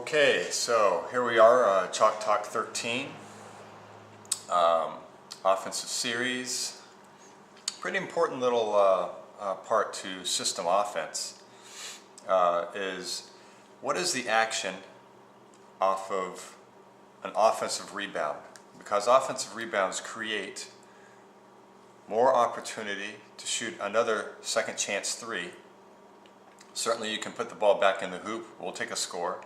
Okay, so here we are, Chalktalk 13, offensive series. Pretty important little part to system offense is what is the action off of an offensive rebound? Because offensive rebounds create more opportunity to shoot another second chance three. Certainly you can put the ball back in the hoop, we'll take a score.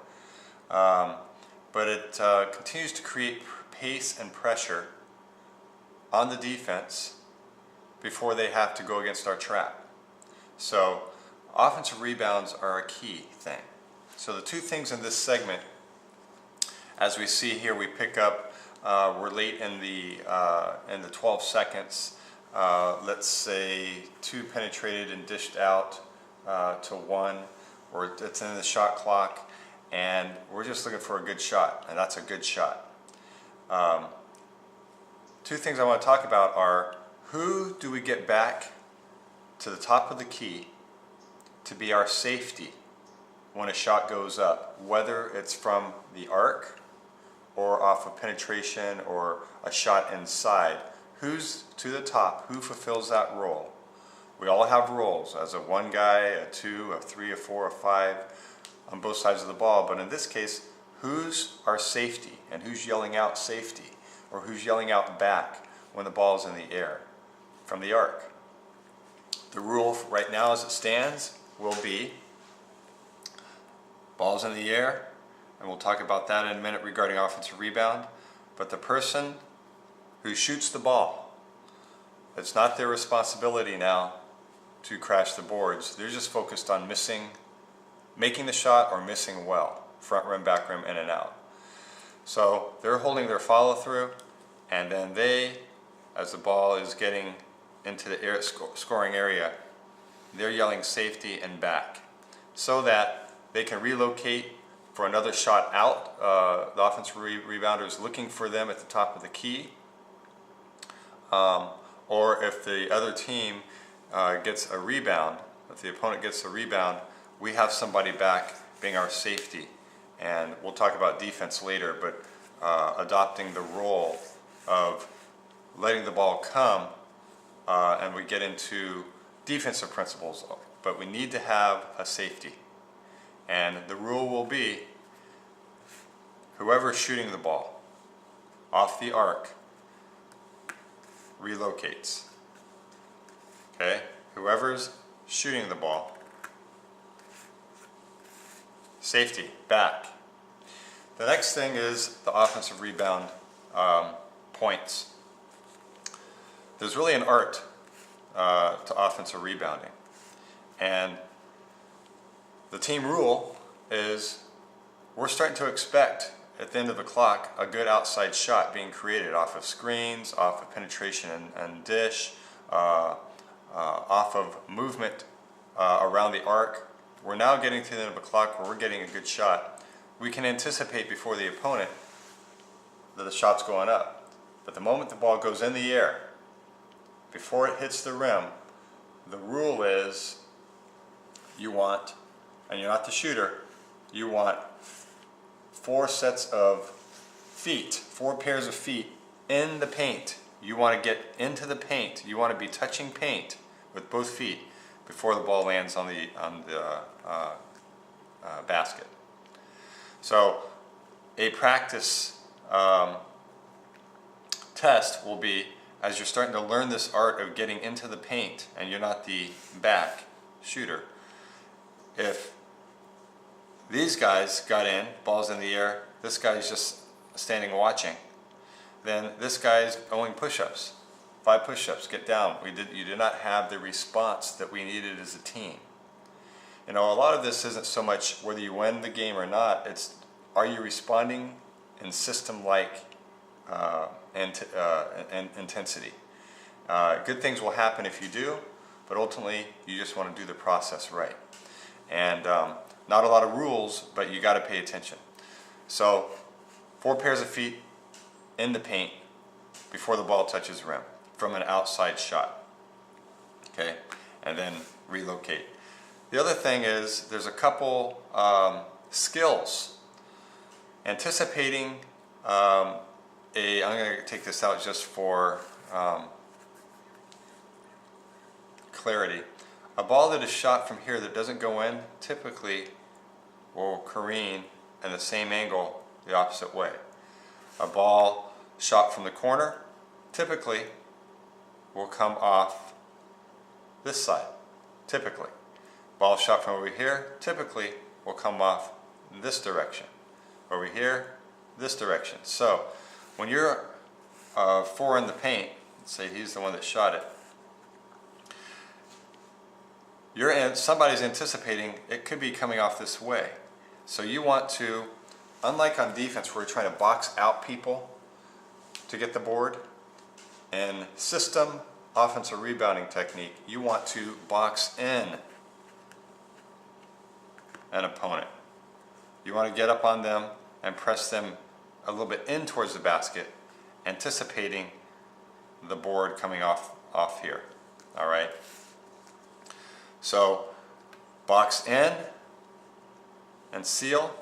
But it continues to create pace and pressure on the defense before they have to go against our trap. So offensive rebounds are a key thing. So the two things in this segment, as we see here, we pick up, we're late in the 12 seconds. Let's say 2 penetrated and dished out to 1, or it's in the shot clock. And we're just looking for a good shot, and that's a good shot. Two things I want to talk about are who do we get back to the top of the key to be our safety when a shot goes up, whether it's from the arc or off of penetration or a shot inside. Who's to the top? Who fulfills that role? We all have roles as a 1 guy, a 2, a 3, a 4, a 5. On both sides of the ball, but in this case, who's our safety and who's yelling out safety, or who's yelling out back when the ball's in the air from the arc? The rule right now as it stands will be ball's in the air, and we'll talk about that in a minute regarding offensive rebound, but the person who shoots the ball, it's not their responsibility now to crash the boards. They're just focused on making the shot or missing well, front rim, back rim, in and out. So they're holding their follow through, and then they, as the ball is getting into the scoring area, they're yelling safety and back so that they can relocate for another shot out. The offensive rebounder is looking for them at the top of the key, or if the other team gets a rebound, if the opponent gets a rebound, we have somebody back being our safety. And we'll talk about defense later, but adopting the role of letting the ball come, and we get into defensive principles, but we need to have a safety. And the rule will be whoever's shooting the ball off the arc relocates. Okay? Whoever's shooting the ball, safety, back. The next thing is the offensive rebound points. There's really an art to offensive rebounding. And the team rule is we're starting to expect at the end of the clock a good outside shot being created off of screens, off of penetration and dish, off of movement around the arc. We're now getting to the end of a clock where we're getting a good shot. We can anticipate before the opponent that the shot's going up. But the moment the ball goes in the air, before it hits the rim, the rule is you want, and you're not the shooter, you want 4 sets of feet, 4 pairs of feet in the paint. You want to get into the paint. You want to be touching paint with both feet before the ball lands on the basket. So a practice test will be, as you're starting to learn this art of getting into the paint and you're not the back shooter, if these guys got in, ball's in the air, this guy's just standing watching, then this guy's going push-ups. 5 push-ups, get down. You did not have the response that we needed as a team. You know, a lot of this isn't so much whether you win the game or not, it's are you responding in system-like intensity. Good things will happen if you do, but ultimately you just want to do the process right. And not a lot of rules, but you got to pay attention. So 4 pairs of feet in the paint before the ball touches the rim from an outside shot, okay, and then relocate. The other thing is there's a couple skills anticipating I'm going to take this out just for clarity. A ball that is shot from here that doesn't go in typically will careen in the same angle the opposite way. A ball shot from the corner typically will come off this side, typically. Ball shot from over here typically will come off this direction. Over here, this direction. So when you're four in the paint, let's say he's the one that shot it, somebody's anticipating it could be coming off this way. So you want to, unlike on defense where you're trying to box out people to get the board, in system offensive rebounding technique, you want to box in an opponent. You want to get up on them and press them a little bit in towards the basket, anticipating the board coming off here. All right. So box in and seal,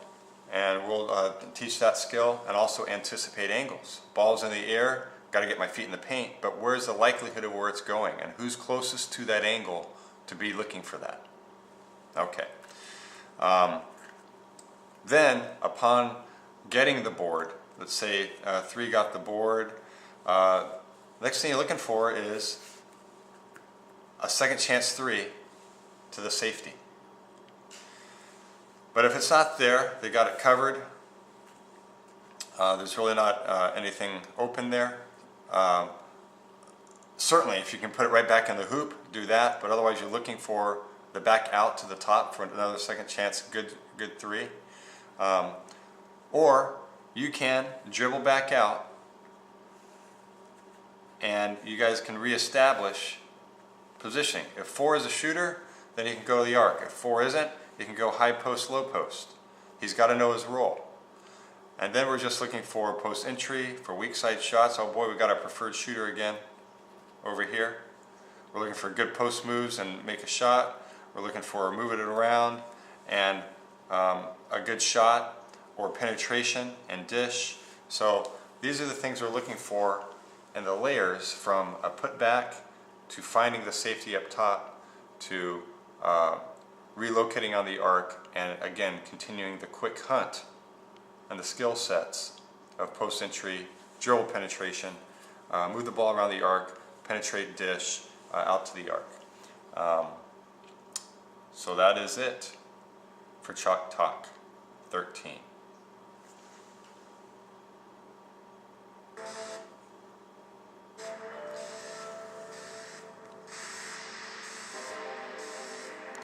and we'll teach that skill, and also anticipate angles. Ball's in the air, got to get my feet in the paint, but where's the likelihood of where it's going, and who's closest to that angle to be looking for that? Okay. Then upon getting the board, let's say 3 got the board, next thing you're looking for is a second chance 3 to the safety. But if it's not there, they got it covered, there's really not anything open there. Certainly if you can put it right back in the hoop, do that, but otherwise you're looking for the back out to the top for another second chance, good 3. Or you can dribble back out and you guys can reestablish positioning. If 4 is a shooter, then he can go to the arc. If 4 isn't, he can go high post, low post. He's got to know his role. And then we're just looking for post entry, for weak side shots. Oh boy, we got our preferred shooter again over here. We're looking for good post moves and make a shot. We're looking for moving it around and a good shot or penetration and dish. So these are the things we're looking for in the layers, from a putback to finding the safety up top to relocating on the arc, and again continuing the quick hunt and the skill sets of post entry, dribble penetration, move the ball around the arc, penetrate, dish, out to the arc. So that is it for Chalk Talk 13.